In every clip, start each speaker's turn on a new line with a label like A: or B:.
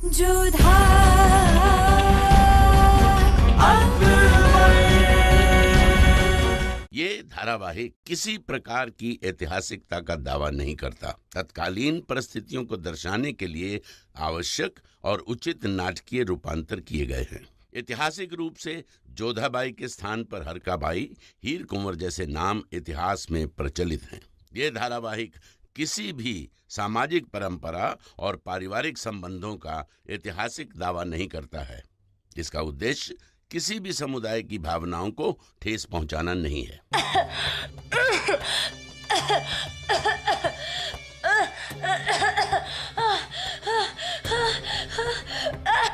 A: जोधा
B: ये धारावाहिक किसी प्रकार की ऐतिहासिकता का दावा नहीं करता। तत्कालीन परिस्थितियों को दर्शाने के लिए आवश्यक और उचित नाटकीय रूपांतर किए गए हैं। ऐतिहासिक रूप से जोधाबाई के स्थान पर हरकाबाई, हीर कुंवर जैसे नाम इतिहास में प्रचलित हैं। ये धारावाहिक किसी भी सामाजिक परंपरा और पारिवारिक संबंधों का ऐतिहासिक दावा नहीं करता है। इसका उद्देश्य किसी भी समुदाय की भावनाओं को ठेस पहुंचाना नहीं है।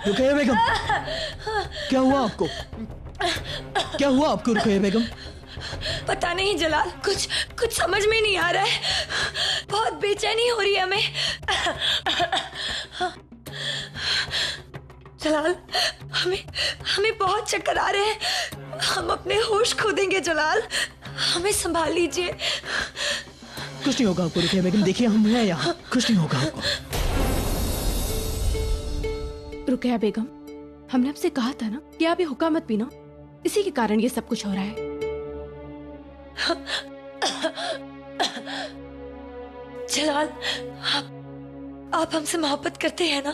C: रुकैया बेगम, क्या हुआ आपको? क्या हुआ आपको रुकैया बेगम?
A: पता नहीं जलाल, कुछ समझ में नहीं आ रहा है। बहुत बेचैनी हो रही है हमें। जलाल, हमें बहुत चक्कर आ रहे हैं। हम अपने होश खो देंगे जलाल, हमें संभाल लीजिए।
C: कुछ नहीं होगा आपको रुकैया बेगम, देखिए हम हैं यहाँ, कुछ नहीं होगा आपको।
D: रुकैया बेगम, हमने आपसे कहा था ना कि आप ये हुक्का मत पीना, इसी के कारण ये सब कुछ हो रहा है।
A: जलाल, आप हमसे मोहब्बत करते हैं ना?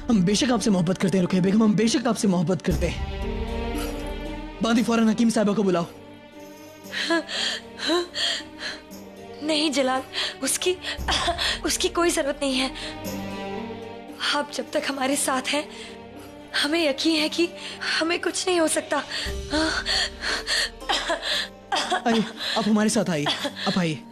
C: हम बेशक आपसे मोहब्बत करते हैं रुकैया बेगम, हम बेशक आपसे मोहब्बत करते हैं। बांदी फौरन हकीम साहिबा को बुलाओ।
A: नहीं जलाल, उसकी कोई जरूरत नहीं है। आप जब तक हमारे साथ हैं, हमें यकीन है कि हमें कुछ नहीं हो सकता।
C: आइए, आप हमारे साथ आइए, आप आइए।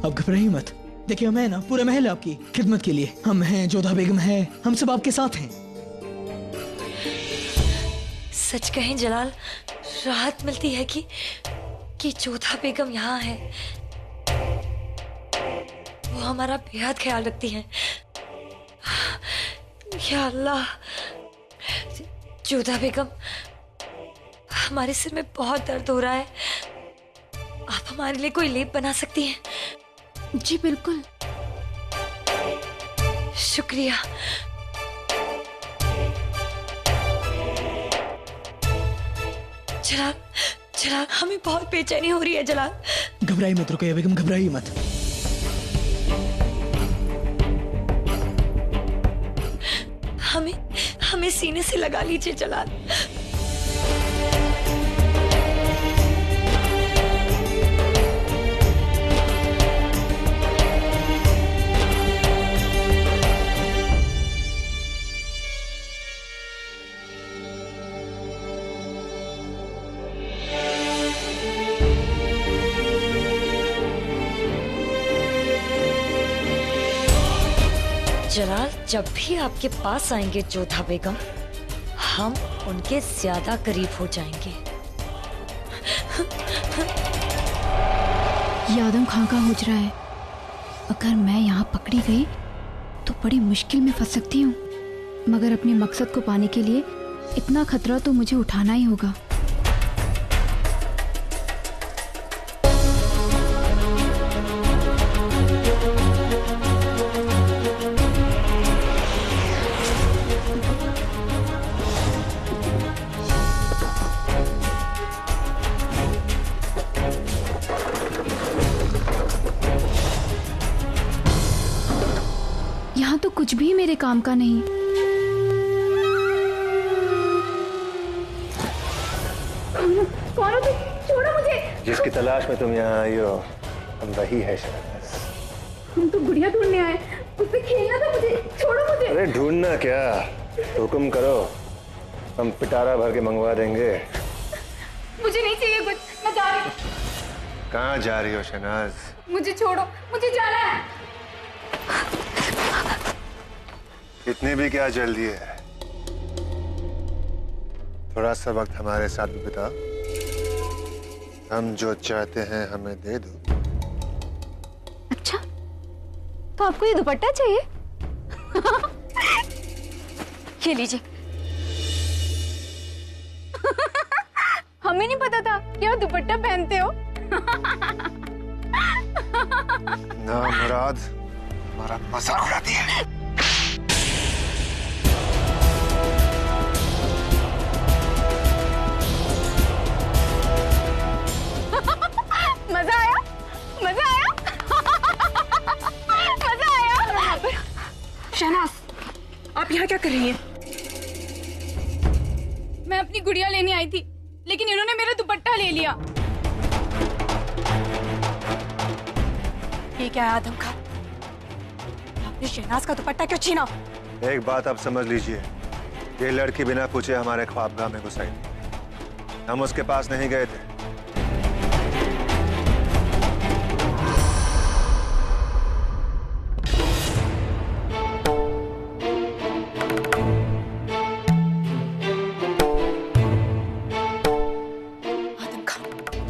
C: अब घबराइए मत, देखिए हम हैं ना, पूरा महल आपकी खिदमत के लिए। हम हैं, जोधा बेगम है, हम सब आपके साथ हैं।
A: सच कहें जलाल, राहत मिलती है कि जोधा बेगम यहाँ है। वो हमारा बेहद ख्याल रखती हैं। या अल्लाह, जोधा बेगम, हमारे सिर में बहुत दर्द हो रहा है। आप हमारे लिए कोई लेप बना सकती हैं?
D: जी बिल्कुल।
A: शुक्रिया। जलाल, हमें बहुत बेचैनी हो रही है जलाल।
C: घबराइए मत रुकैया बेगम, घबराइए मत।
A: हमें सीने से लगा लीजिए जलाल। जलाल, जब भी आपके पास आएंगे जोधा बेगम, हम उनके ज्यादा करीब हो जाएंगे।
D: ये आदम खां का हुजरा है। अगर मैं यहाँ पकड़ी गई तो बड़ी मुश्किल में फंस सकती हूँ, मगर अपने मकसद को पाने के लिए इतना खतरा तो मुझे उठाना ही होगा। यहाँ तो कुछ भी मेरे काम का नहीं। कौन हो तुम? छोड़ो मुझे।
E: जिसकी तलाश में तुम यहाँ आई हो, हम वही है शहनाज।
D: हम तो गुड़िया ढूंढने आए, उससे खेलना था मुझे। छोड़ो मुझे।
E: अरे ढूंढना क्या, हुक्म करो, हम पिटारा भर के मंगवा देंगे।
D: मुझे नहीं चाहिए कुछ, मैं जा रही हूँ।
E: कहाँ जा रही हो शहनाज?
D: मुझे छोड़ो, मुझे जाना है।
E: इतनी भी क्या जल्दी है? थोड़ा सा वक्त हमारे साथ भी बिता, हम जो चाहते हैं हमें दे दो।
D: अच्छा, तो आपको ये दुपट्टा चाहिए? ये लीजिए।
F: तुम्हें नहीं पता था कि आप दुपट्टा पहनते हो?
E: ना मुराद, हमारा मजाक उड़ाती है।
F: मजा आया? मजा आया? मजा आया? शहनाज, आप यहाँ क्या कर रही हैं? मैं अपनी गुड़िया लेने आई थी, लेकिन इन्होंने मेरा दुपट्टा ले लिया। ये क्या है आदम खान? आपने शहनाज का दुपट्टा क्यों छीना?
E: एक बात आप समझ लीजिए, ये लड़की बिना पूछे हमारे ख्वाबगाह में घुस आई थी। हम उसके पास नहीं गए थे।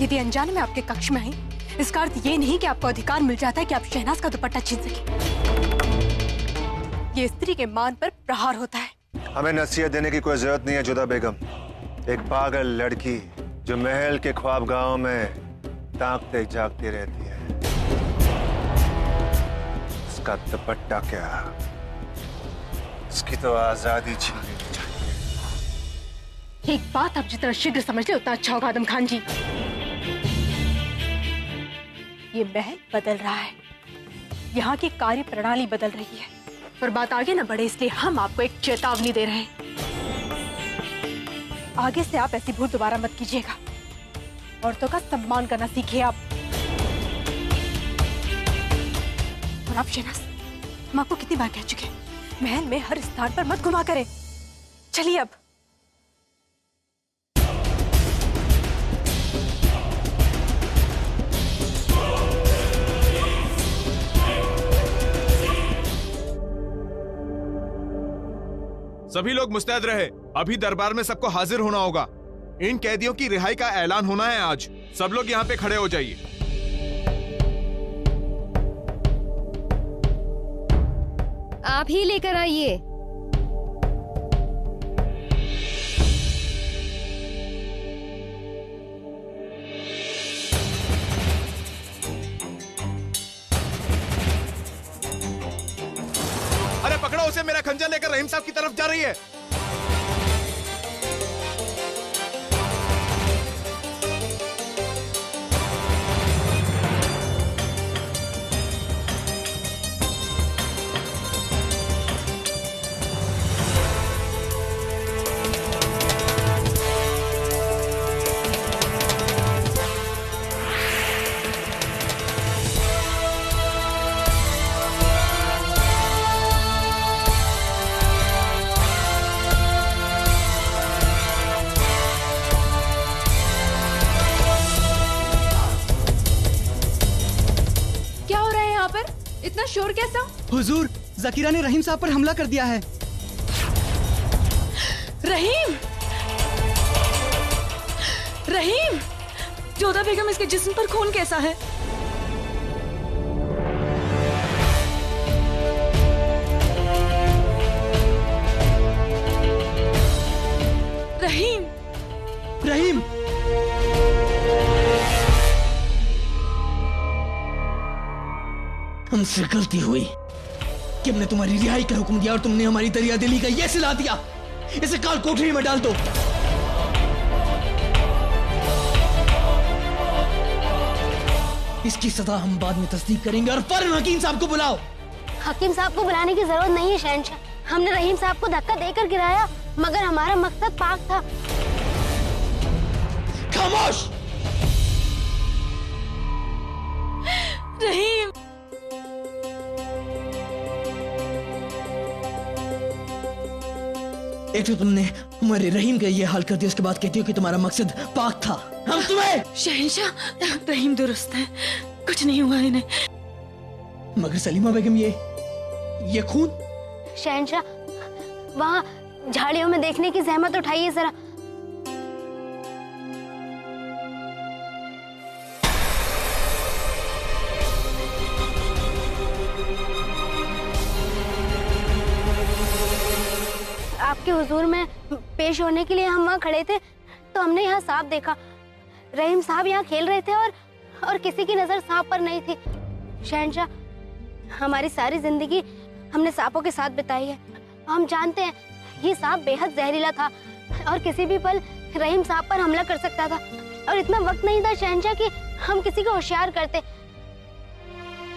F: यदि अनजाने में आपके कक्ष में आई, इसका अर्थ ये नहीं कि आपको अधिकार मिल जाता है कि आप शहनाज का दुपट्टा छीन सके। ये स्त्री के मान पर प्रहार होता है।
E: हमें नसीहत देने की कोई जरूरत नहीं है जुदा बेगम। एक पागल लड़की जो महल के ख्वाबगाहों में ताकते जागती रहती है, उसका दुपट्टा क्या, उसकी तो आजादी छीन लेनी चाहिए।
F: एक बात आप जितना शीघ्र समझ ले उतना अच्छा होगा आदम खान जी। ये महल बदल रहा है, यहाँ की कार्य प्रणाली बदल रही है, और बात आगे न बढ़े इसलिए हम आपको एक चेतावनी दे रहे हैं। आगे से आप ऐसी भूल दोबारा मत कीजिएगा। औरतों का सम्मान करना सीखिए आप। और आप शहनाज, हम आपको कितनी बार कह चुके हैं, महल में हर स्थान पर मत घुमा करें। चलिए अब।
G: सभी लोग मुस्तैद रहे, अभी दरबार में सबको हाजिर होना होगा। इन कैदियों की रिहाई का ऐलान होना है आज। सब लोग यहाँ पे खड़े हो जाइए।
D: आप ही लेकर आइए।
G: अरे पकड़ो उसे, मेरा खंजर लेकर रहीम साहब की तरफ जा रही है।
F: इतना शोर कैसा?
C: हुजूर, जकीरा ने रहीम साहब पर हमला कर दिया है।
A: रहीम! रहीम! जोधा बेगम, इसके जिस्म पर खून कैसा है? रहीम!
C: रहीम! हमसे गलती हुई कि हमने तुम्हारी रिहाई का हुक्म दिया और तुमने हमारी दरिया दिली का यह सिला दिया। इसे काल कोठरी में डाल दो। इसकी सजा हम बाद में तस्दीक करेंगे और फौरन हकीम साहब को बुलाओ।
H: हकीम साहब को बुलाने की जरूरत नहीं है शहंशाह। हमने रहीम साहब को धक्का देकर गिराया, मगर हमारा मकसद पाक था।
C: खामोश!
A: रहीम!
C: एक तो तुमने हमारे रहीम का ये हाल कर दिया, उसके बाद कहती हो कि तुम्हारा मकसद पाक था। हम तुम्हें
A: शहंशाह, रहीम दुरुस्त है, कुछ नहीं हुआ इन्हें।
C: मगर सलीमा बेगम, ये खून?
H: शहंशाह, वहाँ झाड़ियों में देखने की जहमत उठाइए जरा। आपके हुजूर में पेश होने के लिए हम वहाँ खड़े थे, तो हमने यहाँ साफ देखा रहीम साहब यहाँ खेल रहे थे और किसी की नजर सांप पर नहीं थी। शहंशाह, हमारी सारी जिंदगी हमने सांपों के साथ बिताई है। हम जानते हैं ये सांप बेहद जहरीला था और किसी भी पल रहीम साहब पर हमला कर सकता था, और इतना वक्त नहीं था शहंशाह कि हम किसी को होशियार करते,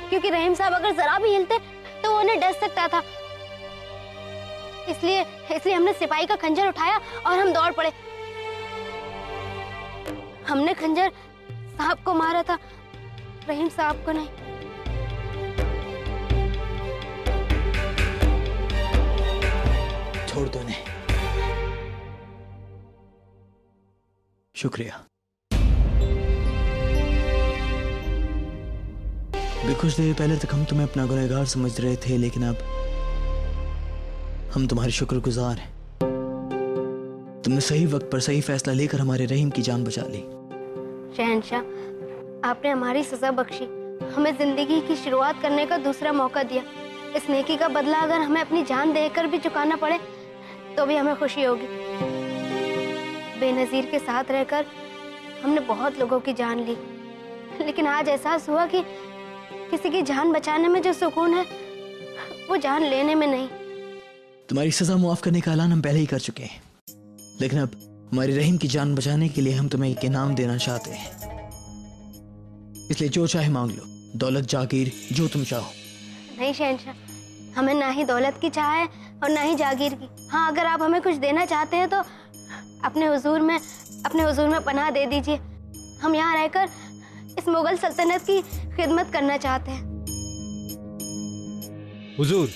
H: क्योंकि रहीम साहब अगर जरा भी हिलते तो वो उन्हें डर सकता था। इसलिए हमने सिपाही का खंजर उठाया और हम दौड़ पड़े। हमने खंजर साहब को मारा था, रहीम साहब को नहीं।
C: छोड़ दो इन्हें। शुक्रिया। कुछ देर पहले तक हम तुम्हें अपना गुनहगार समझ रहे थे, लेकिन अब हम तुम्हारे शुक्रगुजार हैं। तुमने सही वक्त पर सही फैसला लेकर हमारे रहीम की जान बचा ली।
H: शहंशाह, आपने हमारी सजा बख्शी, हमें जिंदगी की शुरुआत करने का दूसरा मौका दिया। इस नेकी का बदला अगर हमें अपनी जान देकर भी चुकाना पड़े तो भी हमें खुशी होगी। बेनजीर के साथ रहकर हमने बहुत लोगों की जान ली, लेकिन आज एहसास हुआ कि किसी की जान बचाने में जो सुकून है वो जान लेने में नहीं।
C: तुम्हारी सजा मुआफ करने का ऐलान हम पहले ही कर चुके हैं, लेकिन अब हमारे रहीम की जान बचाने के लिए हम तुम्हें एक इनाम देना चाहते हैं। इसलिए जो चाहे मांग लो, दौलत, जागीर, जो तुम चाहो।
H: नहीं शहंशाह, हमें ना ही दौलत की चाह है और ना ही जागीर की। हाँ, अगर आप हमें कुछ देना चाहते हैं तो अपने हुजूर में पनाह दे दीजिए। हम यहाँ रहकर इस मुगल सल्तनत की खिदमत करना चाहते हैं।
I: हुजूर,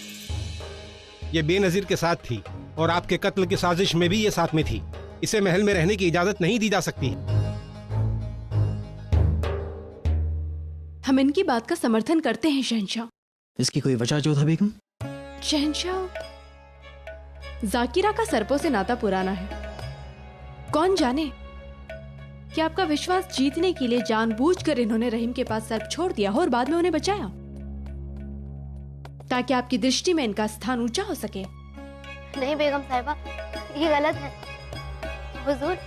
I: ये बेनजीर के साथ थी और आपके कत्ल की साजिश में भी ये साथ में थी। इसे महल में रहने की इजाजत नहीं दी जा सकती।
F: हम इनकी बात का समर्थन करते हैं शहंशाह।
C: इसकी कोई वजह जोधा बेगम?
F: शहंशाह, जाकिरा का सरपों से नाता पुराना है। कौन जाने कि आपका विश्वास जीतने के लिए जानबूझकर इन्होंने रहीम के पास सर्प छोड़ दिया हो और बाद में उन्हें बचाया, ताकि आपकी दृष्टि में इनका स्थान ऊंचा हो सके।
H: नहीं बेगम साहिबा, ये गलत है। हुजूर,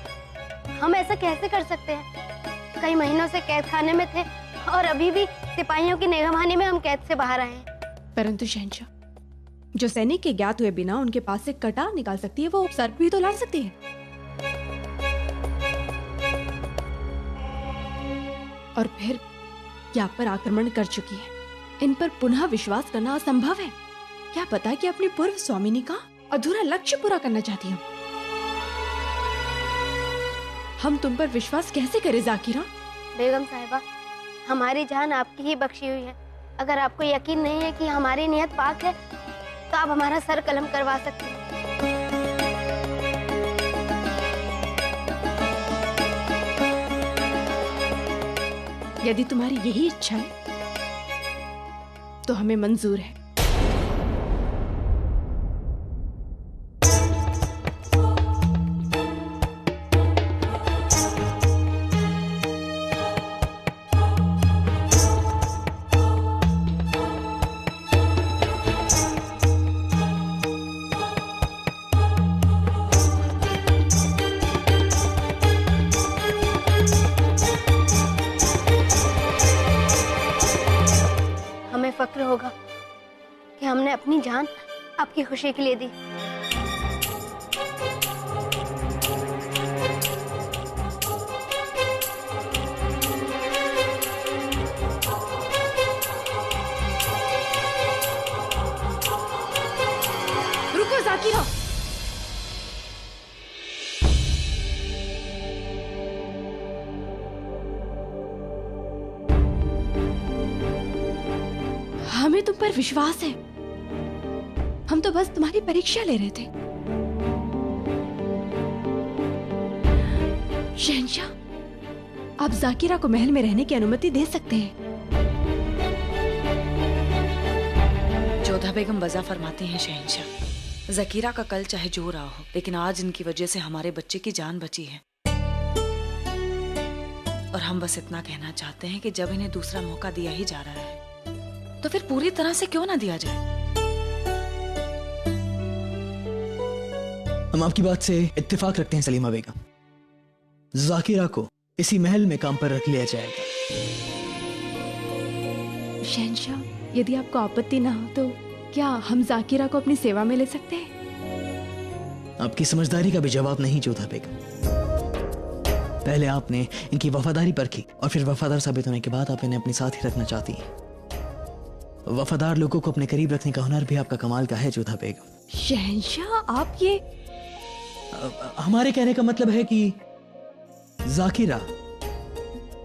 H: हम ऐसा कैसे कर सकते हैं? कई महीनों से कैद खाने में थे और अभी भी सिपाहियों की निगरानी में हम कैद से बाहर आए हैं।
F: परंतु शहंशाह, जो सैनिक के ज्ञात हुए बिना उनके पास से कटार निकाल सकती है, वो सर्प भी तो लाड़ सकती है। और फिर यहाँ पर आक्रमण कर चुकी है। इन पर पुनः विश्वास करना असंभव है। क्या पता कि अपनी पूर्व स्वामिनी का अधूरा लक्ष्य पूरा करना चाहती हूँ। हम तुम पर विश्वास कैसे करें जाकिरा?
H: बेगम साहिबा, हमारी जान आपकी ही बख्शी हुई है। अगर आपको यकीन नहीं है कि हमारी नियत पाक है तो आप हमारा सर कलम करवा सकते हैं।
F: यदि तुम्हारी यही इच्छा है तो हमें मंजूर है।
H: फक्र होगा कि हमने अपनी जान आपकी खुशी के लिए दी।
F: रुको जाकिरा, हमें तुम पर विश्वास है। हम तो बस तुम्हारी परीक्षा ले रहे थे। शहंशाह, आप जाकिरा को महल में रहने की अनुमति दे सकते हैं।
A: जोधा बेगम वज़ा फरमाती हैं शहंशाह, जाकिरा का कल चाहे जो रहा हो, लेकिन आज इनकी वजह से हमारे बच्चे की जान बची है। और हम बस इतना कहना चाहते हैं कि जब इन्हें दूसरा मौका दिया ही जा रहा है तो फिर पूरी तरह से क्यों ना दिया जाए।
C: हम आपकी बात से इत्तेफाक रखते हैं सलीमा बेगम। जाकिरा को इसी महल में काम पर रख लिया जाएगा।
F: शहंशाह, यदि आपको आपत्ति ना हो तो क्या हम जाकिरा को अपनी सेवा में ले सकते हैं?
C: आपकी समझदारी का भी जवाब नहीं जोधा बेगम। पहले आपने इनकी वफादारी परखी और फिर वफादार साबित होने के बाद आप इन्हें अपने साथ ही रखना चाहती हैं। वफादार लोगों को अपने करीब रखने का हुनर भी आपका कमाल का है जोधा बेगम।
F: शहंशाह, आप ये
C: हमारे कहने का मतलब है कि जाकिरा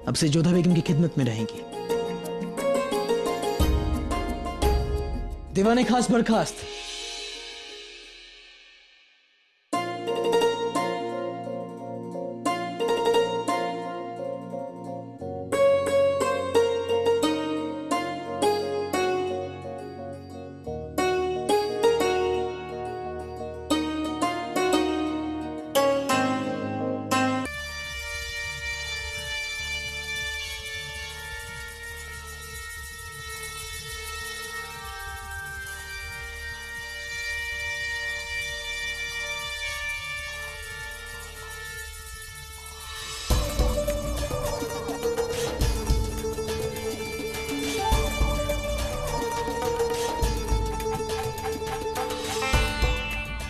C: अब से जोधा बेगम की खिदमत में रहेंगी। दीवाने खास बर्खास्त।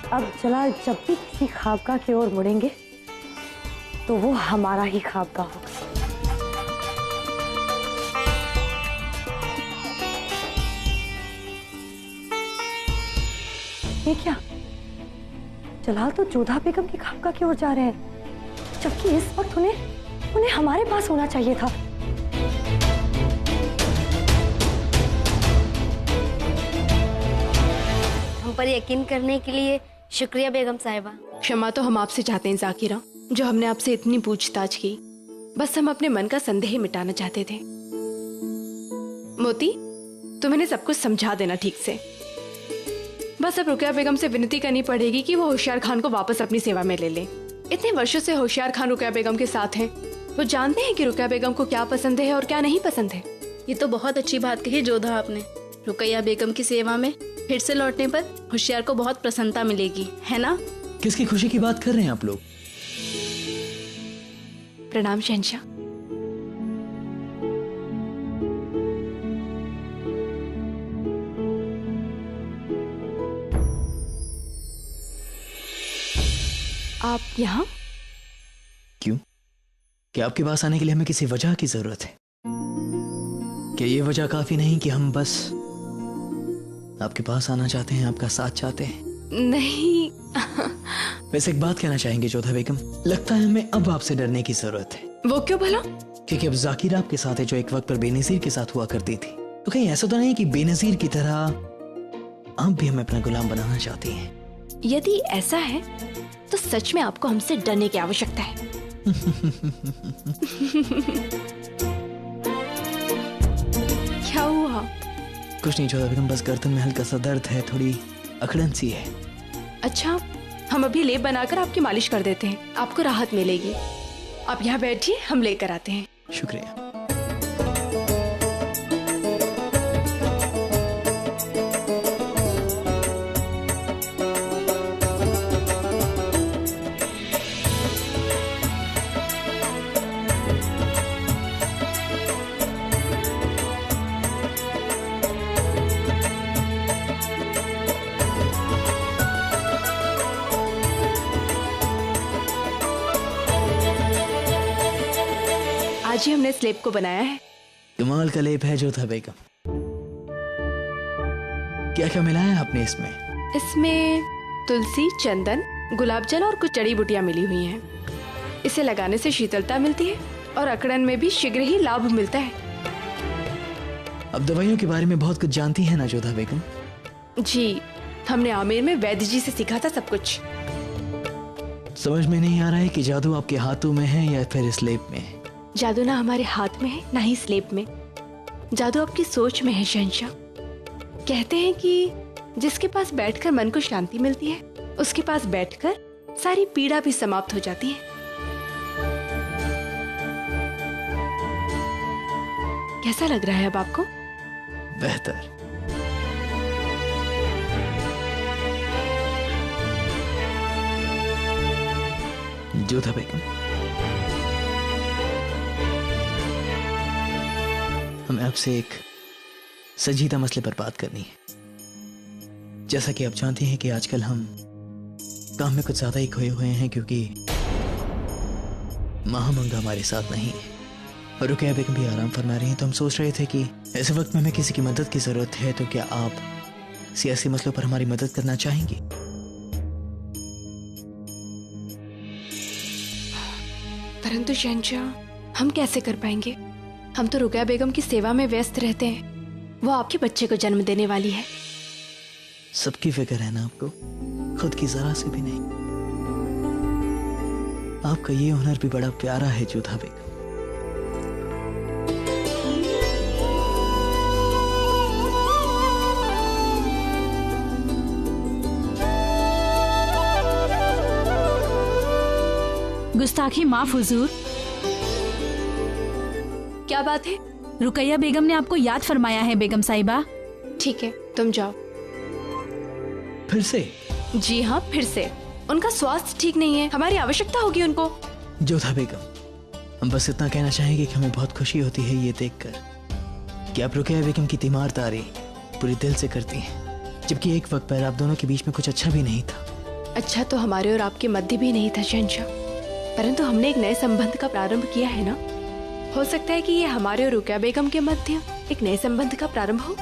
A: अब जलाल जब भी किसी ख्वाबगाह की ओर मुड़ेंगे तो वो हमारा ही ख्वाबगाह होगा। ये क्या, जलाल तो जोधा बेगम की ख्वाबगाह की ओर जा रहे हैं, जबकि इस वक्त उन्हें हमारे पास होना चाहिए था।
H: हम पर यकीन करने के लिए शुक्रिया बेगम साहिबा।
F: क्षमा तो हम आपसे चाहते हैं जाकिरा, जो हमने आपसे इतनी पूछताछ की। बस हम अपने मन का संदेह मिटाना चाहते थे। मोती, तुम इन्हें सब कुछ समझा देना ठीक से। बस अब रुकैया बेगम से विनती करनी पड़ेगी कि वो होशियार खान को वापस अपनी सेवा में ले लें। इतने वर्षों से होशियार खान रुकैया बेगम के साथ हैं। वो जानते हैं कि रुकैया बेगम को क्या पसंद है और क्या नहीं पसंद है।
J: ये तो बहुत अच्छी बात कही जोधा आपने। रुकैया बेगम की सेवा में फिर से लौटने पर होशियार को बहुत प्रसन्नता मिलेगी, है ना?
C: किसकी खुशी की बात कर रहे हैं आप लोग?
F: प्रणाम शहंशाह। आप यहाँ?
C: क्यों? क्या आपके पास आने के लिए हमें किसी वजह की जरूरत है? क्या ये वजह काफी नहीं कि हम बस आपके पास आना चाहते हैं, आपका साथ चाहते हैं?
F: नहीं।
C: वैसे एक बात कहना चाहेंगे जोधा बेगम, लगता है हमें अब आपसे डरने की जरूरत है।
F: वो क्यों भला?
C: क्योंकि अब जाकिरा आपके साथ है जो एक वक्त पर बेनजीर के साथ हुआ करती थी। तो कहीं ऐसा तो नहीं कि बेनजीर की तरह आप भी हमें अपना गुलाम बनाना चाहती हैं?
F: यदि ऐसा है तो सच में आपको हमसे डरने की आवश्यकता है। क्या हुआ?
C: कुछ नहीं जोधा बेगम, बस गर्दन में हल्का सा दर्द है, थोड़ी अकड़न सी है।
F: अच्छा, हम अभी लेप बनाकर आपकी मालिश कर देते हैं, आपको राहत मिलेगी। आप यहाँ बैठिए, हम लेकर आते हैं।
C: शुक्रिया।
F: आज ही हमने इस लेप को बनाया है।
C: कमाल का लेप है जोधा बेगम। क्या क्या मिलाया आपने इसमें?
F: इसमें तुलसी, चंदन, गुलाब जल और कुछ जड़ी बूटियां मिली हुई हैं। इसे लगाने से शीतलता मिलती है और अकड़न में भी शीघ्र ही लाभ मिलता है।
C: अब दवाइयों के बारे में बहुत कुछ जानती है ना जोधा बेगम?
F: जी, हमने आमेर में वैद्य जी से सीखा था सब कुछ।
C: समझ में नहीं आ रहा है कि जादू आपके हाथों में है या फिर इस लेप में है।
F: जादू ना हमारे हाथ में है ना ही स्लेब में। जादू आपकी सोच में है शहंशाह। कहते हैं कि जिसके पास बैठकर मन को शांति मिलती है, उसके पास बैठकर सारी पीड़ा भी समाप्त हो जाती है। कैसा लग रहा है अब आपको?
C: बेहतर। जोधा बेगम, हमें आपसे एक संजीदा मसले पर बात करनी है। जैसा कि आप जानते हैं कि आजकल हम काम में कुछ ज्यादा ही खोए हुए हैं, क्योंकि महामंगा हमारे साथ नहीं है और रुकैया बेगम भी आराम फरमा रही हैं। तो हम सोच रहे थे कि ऐसे वक्त में हमें किसी की मदद की जरूरत है, तो क्या आप सियासी मसलों पर हमारी मदद करना चाहेंगी?
F: परंतु शहंशाह, हम कैसे कर पाएंगे? हम तो रुकैया बेगम की सेवा में व्यस्त रहते हैं। वो आपके बच्चे को जन्म देने वाली है।
C: सबकी फिक्र है ना आपको, खुद की जरा से भी नहीं। आपका ये हुनर भी बड़ा प्यारा है जोधा बेगम।
K: गुस्ताखी माफ हुजूर।
F: क्या बात है?
K: रुकैया बेगम ने आपको याद फरमाया है बेगम साहिबा।
F: ठीक है, तुम जाओ।
C: फिर से?
F: जी हाँ, फिर से। उनका स्वास्थ्य ठीक नहीं है, हमारी आवश्यकता होगी उनको।
C: जोधा बेगम, हम बस इतना कहना चाहेंगे कि हमें बहुत खुशी होती है ये देखकर कि आप रुकैया बेगम की तीमारदारी पूरी दिल से करती हैं, जबकि एक वक्त पर आप दोनों के बीच में कुछ अच्छा भी नहीं था।
F: अच्छा तो हमारे और आपके मध्य भी नहीं था शहंशाह, परंतु हमने एक नए संबंध का प्रारंभ किया है ना। हो सकता है कि ये हमारे और रुकैया बेगम के मध्य एक नए संबंध का प्रारंभ हो।